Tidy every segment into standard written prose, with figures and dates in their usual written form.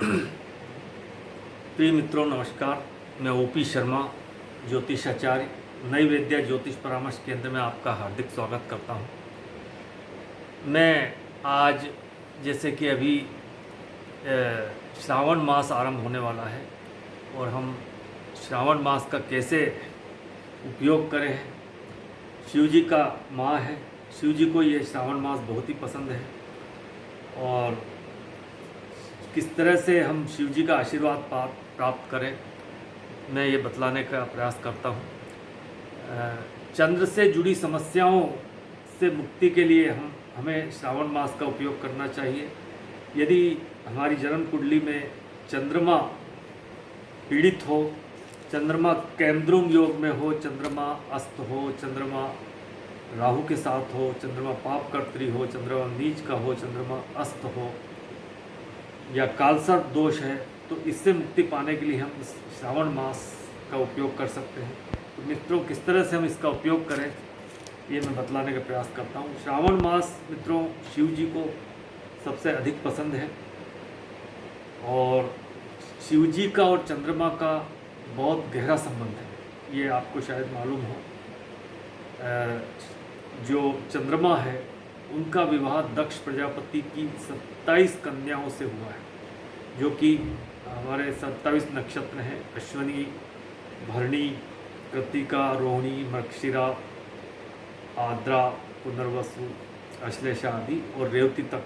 प्रिय मित्रों नमस्कार। मैं ओपी शर्मा, ज्योतिषाचार्य, नई विद्या ज्योतिष परामर्श केंद्र में आपका हार्दिक स्वागत करता हूं। मैं आज जैसे कि अभी श्रावण मास आरंभ होने वाला है और हम श्रावण मास का कैसे उपयोग करें। शिव जी का माह है, शिव जी को ये श्रावण मास बहुत ही पसंद है और किस तरह से हम शिव जी का आशीर्वाद प्राप्त करें, मैं ये बतलाने का प्रयास करता हूँ। चंद्र से जुड़ी समस्याओं से मुक्ति के लिए हमें श्रावण मास का उपयोग करना चाहिए। यदि हमारी जन्म कुंडली में चंद्रमा पीड़ित हो, चंद्रमा केंद्रुम योग में हो, चंद्रमा अस्त हो, चंद्रमा राहु के साथ हो, चंद्रमा पाप कर्त्री हो, चंद्रमा नीच का हो, चंद्रमा अस्त हो या कालसर्प दोष है, तो इससे मुक्ति पाने के लिए हम इस श्रावण मास का उपयोग कर सकते हैं। तो मित्रों, किस तरह से हम इसका उपयोग करें ये मैं बतलाने का प्रयास करता हूँ। श्रावण मास मित्रों शिव जी को सबसे अधिक पसंद है और शिव जी का और चंद्रमा का बहुत गहरा संबंध है, ये आपको शायद मालूम हो। जो चंद्रमा है उनका विवाह दक्ष प्रजापति की 27 कन्याओं से हुआ है, जो कि हमारे 27 नक्षत्र हैं: अश्वनी, भरणी, कृत्तिका, रोहिणी, मृगशिरा, आद्रा, पुनर्वसु, अश्लेषा आदि और रेवती तक।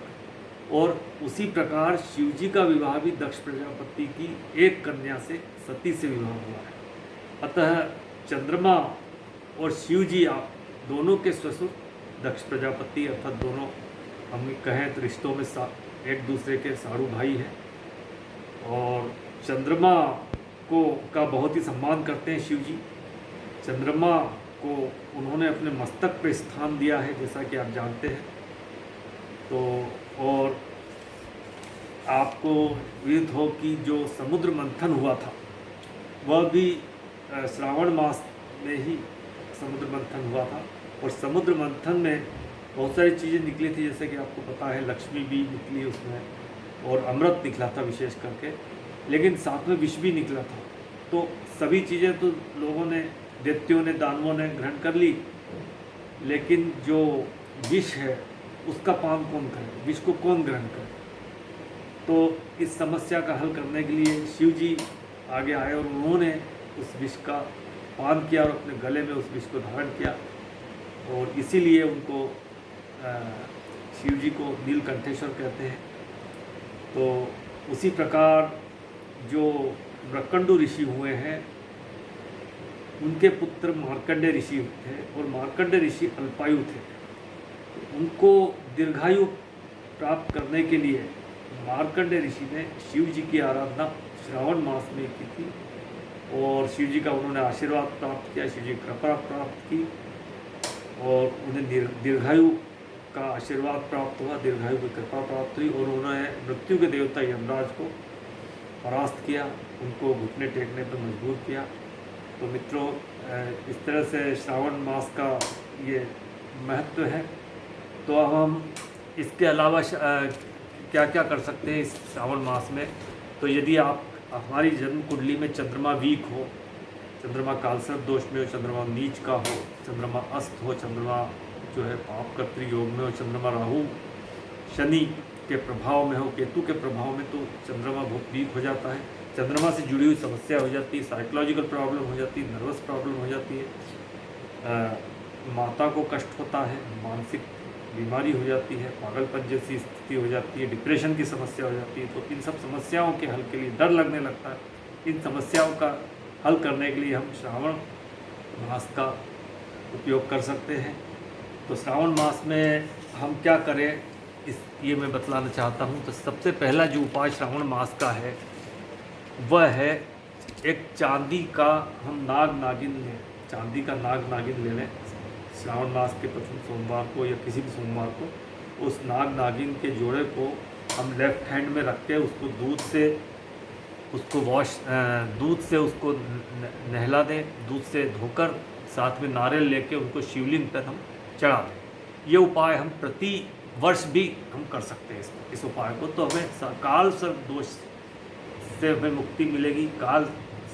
और उसी प्रकार शिव जी का विवाह भी दक्ष प्रजापति की एक कन्या से, सती से विवाह हुआ है। अतः चंद्रमा और शिव जी आप दोनों के ससुर दक्ष प्रजापति, अर्थात दोनों हम कहें तो रिश्तों में एक दूसरे के साड़ू भाई हैं और चंद्रमा का बहुत ही सम्मान करते हैं शिव जी। चंद्रमा को उन्होंने अपने मस्तक पे स्थान दिया है, जैसा कि आप जानते हैं। तो और आपको विदित हो कि जो समुद्र मंथन हुआ था वह भी श्रावण मास में ही समुद्र मंथन हुआ था और समुद्र मंथन में बहुत सारी चीज़ें निकली थी, जैसे कि आपको पता है लक्ष्मी भी निकली उसमें और अमृत निकला था विशेष करके, लेकिन साथ में विष भी निकला था। तो सभी चीज़ें तो लोगों ने, दैत्यों ने, दानवों ने ग्रहण कर ली, लेकिन जो विष है उसका पान कौन करे, विष को कौन ग्रहण करे। तो इस समस्या का हल करने के लिए शिव जी आगे आए और उन्होंने उस विष का पान किया और अपने गले में उस विष को धारण किया और इसीलिए उनको शिव जी को नीलकंठेश्वर कहते हैं। तो उसी प्रकार जो मृकंडु ऋषि हुए हैं उनके पुत्र मार्कंडेय ऋषि थे और मार्कंडेय ऋषि अल्पायु थे। तो उनको दीर्घायु प्राप्त करने के लिए मार्कंडेय ऋषि ने शिव जी की आराधना श्रावण मास में की थी और शिव जी का उन्होंने आशीर्वाद प्राप्त किया, शिव जी की कृपा प्राप्त की और उन्हें दीर्घायु का आशीर्वाद प्राप्त हुआ, दीर्घायु की कृपा प्राप्त हुई और उन्होंने मृत्यु के देवता यमराज को परास्त किया, उनको घुटने टेकने पर मजबूर किया। तो मित्रों, इस तरह से श्रावण मास का ये महत्व है। तो अब हम इसके अलावा क्या क्या कर सकते हैं इस श्रावण मास में। तो यदि आप हमारी जन्म कुंडली में चंद्रमा वीक हो, चंद्रमा कालसर्प दोष में हो, चंद्रमा नीच का हो, चंद्रमा अस्त हो, चंद्रमा जो है पाप कर्तृ योग में हो, चंद्रमा राहु शनि के प्रभाव में हो, केतु के प्रभाव में, तो चंद्रमा बहुत वीक हो जाता है, चंद्रमा से जुड़ी हुई समस्या हो जाती है, साइकोलॉजिकल प्रॉब्लम हो जाती है, नर्वस प्रॉब्लम हो जाती है, माता को कष्ट होता है, मानसिक बीमारी हो जाती है, पागलपन जैसी स्थिति हो जाती है, डिप्रेशन की समस्या हो जाती है। तो इन सब समस्याओं के हल के लिए डर लगने लगता है। इन समस्याओं का हल करने के लिए हम श्रावण मास का उपयोग कर सकते हैं। तो श्रावण मास में हम क्या करें ये मैं बतलाना चाहता हूँ। तो सबसे पहला जो उपाय श्रावण मास का है वह है एक चांदी का हम नाग नागिन लें, चांदी का नाग नागिन ले लें श्रावण मास के प्रथम सोमवार को या किसी भी सोमवार को। उस नाग नागिन के जोड़े को हम लेफ्ट हैंड में रख के उसको दूध से उसको नहला दें, दूध से धोकर साथ में नारियल लेके उनको शिवलिंग पर हम चढ़ा दें। ये उपाय हम प्रति वर्ष भी हम कर सकते हैं इस उपाय को। तो हमें काल सर्प दोष इससे हमें मुक्ति मिलेगी। काल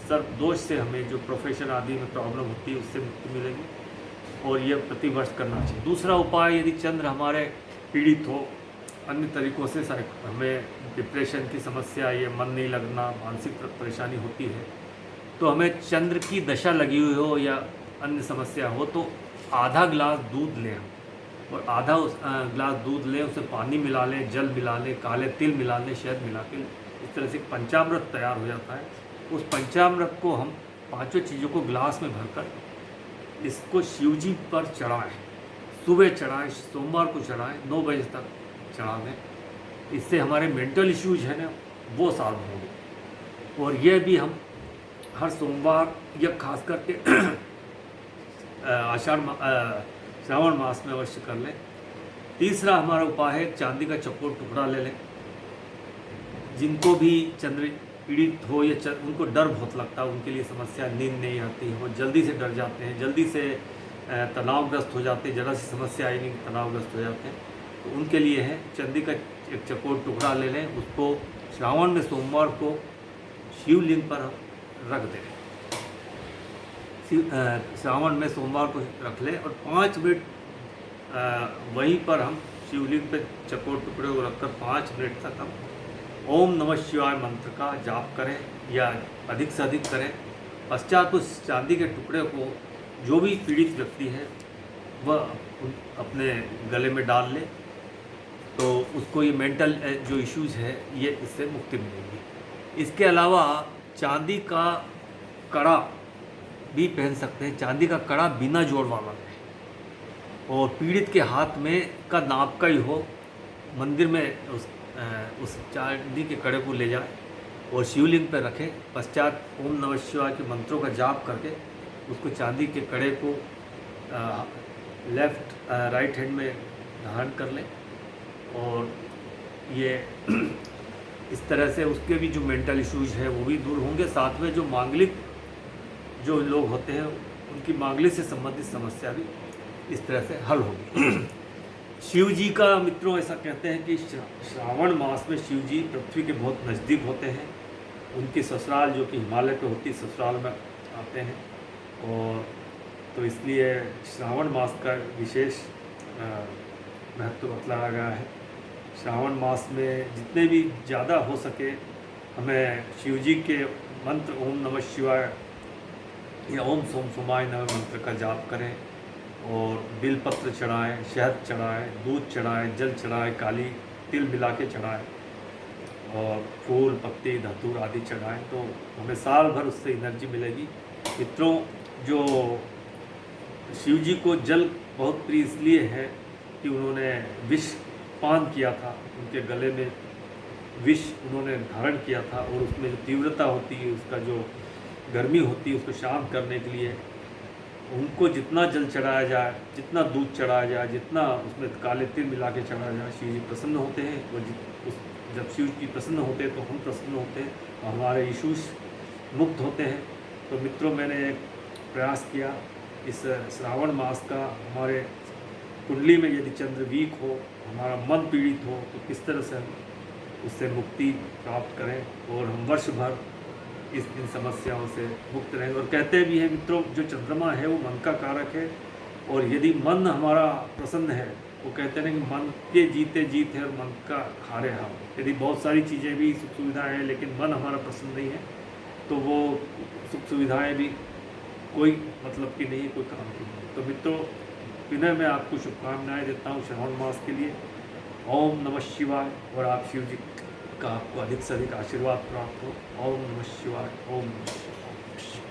सर्प दोष से हमें जो प्रोफेशन आदि में प्रॉब्लम होती है उससे मुक्ति मिलेगी, और यह प्रतिवर्ष करना चाहिए। दूसरा उपाय, यदि चंद्र हमारे पीड़ित हो अन्य तरीक़ों से, हमें डिप्रेशन की समस्या, ये मन नहीं लगना, मानसिक परेशानी होती है, तो हमें चंद्र की दशा लगी हुई हो या अन्य समस्या हो तो आधा गिलास दूध लें हम, और आधा गिलास दूध लें, उसे पानी मिला लें, जल मिला लें, काले तिल मिला लें, शहद मिला के, इस तरह से पंचामृत तैयार हो जाता है। उस पंचामृत को हम पांचों चीज़ों को गिलास में भरकर इसको शिव जी पर चढ़ाएँ, सुबह चढ़ाएँ, सोमवार को चढ़ाएँ, 9 बजे तक चढ़ा दें। इससे हमारे मेंटल इश्यूज हैं ना वो सॉल्व होंगे। और यह भी हम हर सोमवार या खास करके श्रावण मास में अवश्य कर लें। तीसरा हमारा उपाय है चांदी का चौकोर टुकड़ा ले लें। जिनको भी चंद्र पीड़ित हो या उनको डर बहुत लगता है, उनके लिए समस्या, नींद नहीं आती, वो जल्दी से डर जाते हैं, जल्दी से तनावग्रस्त हो जाते हैं, ज़रा सी समस्या आई नहीं तनावग्रस्त हो जाते हैं, तो उनके लिए है चांदी का एक चौकोर टुकड़ा ले लें। उसको श्रावण में सोमवार को शिवलिंग पर रख दें। श्रावण में सोमवार को रख लें और 5 मिनट वहीं पर हम शिवलिंग पे चौकोर टुकड़े को रखकर 5 मिनट तक हम ओम नमः शिवाय मंत्र का जाप करें या अधिक से अधिक करें। पश्चात उस चांदी के टुकड़े को जो भी पीड़ित व्यक्ति है वह अपने गले में डाल ले, तो उसको ये मेंटल जो इश्यूज है ये इससे मुक्ति मिलेगी। इसके अलावा चांदी का कड़ा भी पहन सकते हैं। चांदी का कड़ा बिना जोड़ वाला है और पीड़ित के हाथ में का नाप का ही हो। मंदिर में उस चांदी के कड़े को ले जाए और शिवलिंग पर रखें। पश्चात ओम नमः शिवाय के मंत्रों का जाप करके उसको चांदी के कड़े को राइट हैंड में धारण कर लें, और ये इस तरह से उसके भी जो मेंटल इश्यूज है वो भी दूर होंगे। साथ में जो मांगलिक जो लोग होते हैं उनकी मांगलिक से संबंधित समस्या भी इस तरह से हल होगी। शिव जी का मित्रों ऐसा कहते हैं कि श्रावण मास में शिव जी पृथ्वी के बहुत नज़दीक होते हैं। उनकी ससुराल जो कि हिमालय पे होती है, ससुराल में आते हैं, और तो इसलिए श्रावण मास का विशेष महत्व बतलाया गया है। श्रावण मास में जितने भी ज़्यादा हो सके हमें शिव जी के मंत्र ओम नमः शिवाय या ओम सोम सोमाय नमः मंत्र का जाप करें, और बिलपत्र चढ़ाएं, शहद चढ़ाएं, दूध चढ़ाएं, जल चढ़ाएं, काली तिल मिला के चढ़ाएं, और फूल पत्ती धतूर आदि चढ़ाएं, तो हमें साल भर उससे एनर्जी मिलेगी। मित्रों, जो शिव जी को जल बहुत प्रिय इसलिए है कि उन्होंने विष पान किया था, उनके गले में विष उन्होंने धारण किया था, और उसमें जो तीव्रता होती है, उसका जो गर्मी होती है, उसको शांत करने के लिए उनको जितना जल चढ़ाया जाए, जितना दूध चढ़ाया जाए, जितना उसमें काले तिल मिला के चढ़ाया जाए, शिव जी प्रसन्न होते हैं। और जब शिव जी प्रसन्न होते हैं तो हम प्रसन्न होते हैं और हमारे इश्यूज मुक्त होते हैं। तो मित्रों, मैंने एक प्रयास किया इस श्रावण मास का, हमारे कुंडली में यदि चंद्र वीक हो, हमारा मन पीड़ित हो, तो किस तरह से हम उससे मुक्ति प्राप्त करें और हम वर्ष भर इन समस्याओं से मुक्त रहें। और कहते भी हैं मित्रों, जो चंद्रमा है वो मन का कारक है, और यदि मन हमारा प्रसन्न है, वो कहते हैं कि मन के जीते जीत है और मन का हारे हार। यदि बहुत सारी चीज़ें भी सुख सुविधाएँ हैं लेकिन मन हमारा प्रसन्न नहीं है, तो वो सुख सुविधाएँ भी कोई मतलब की नहीं है, कोई काम की नहीं। तो मित्रों, पुनः मैं आपको शुभकामनाएँ देता हूँ श्रावण मास के लिए। ओम नमः शिवाय, और आप शिव जी का आपको अधिक से अधिक आशीर्वाद प्राप्त हो। ओम नमः शिवाय, ओम नमः शिवाय।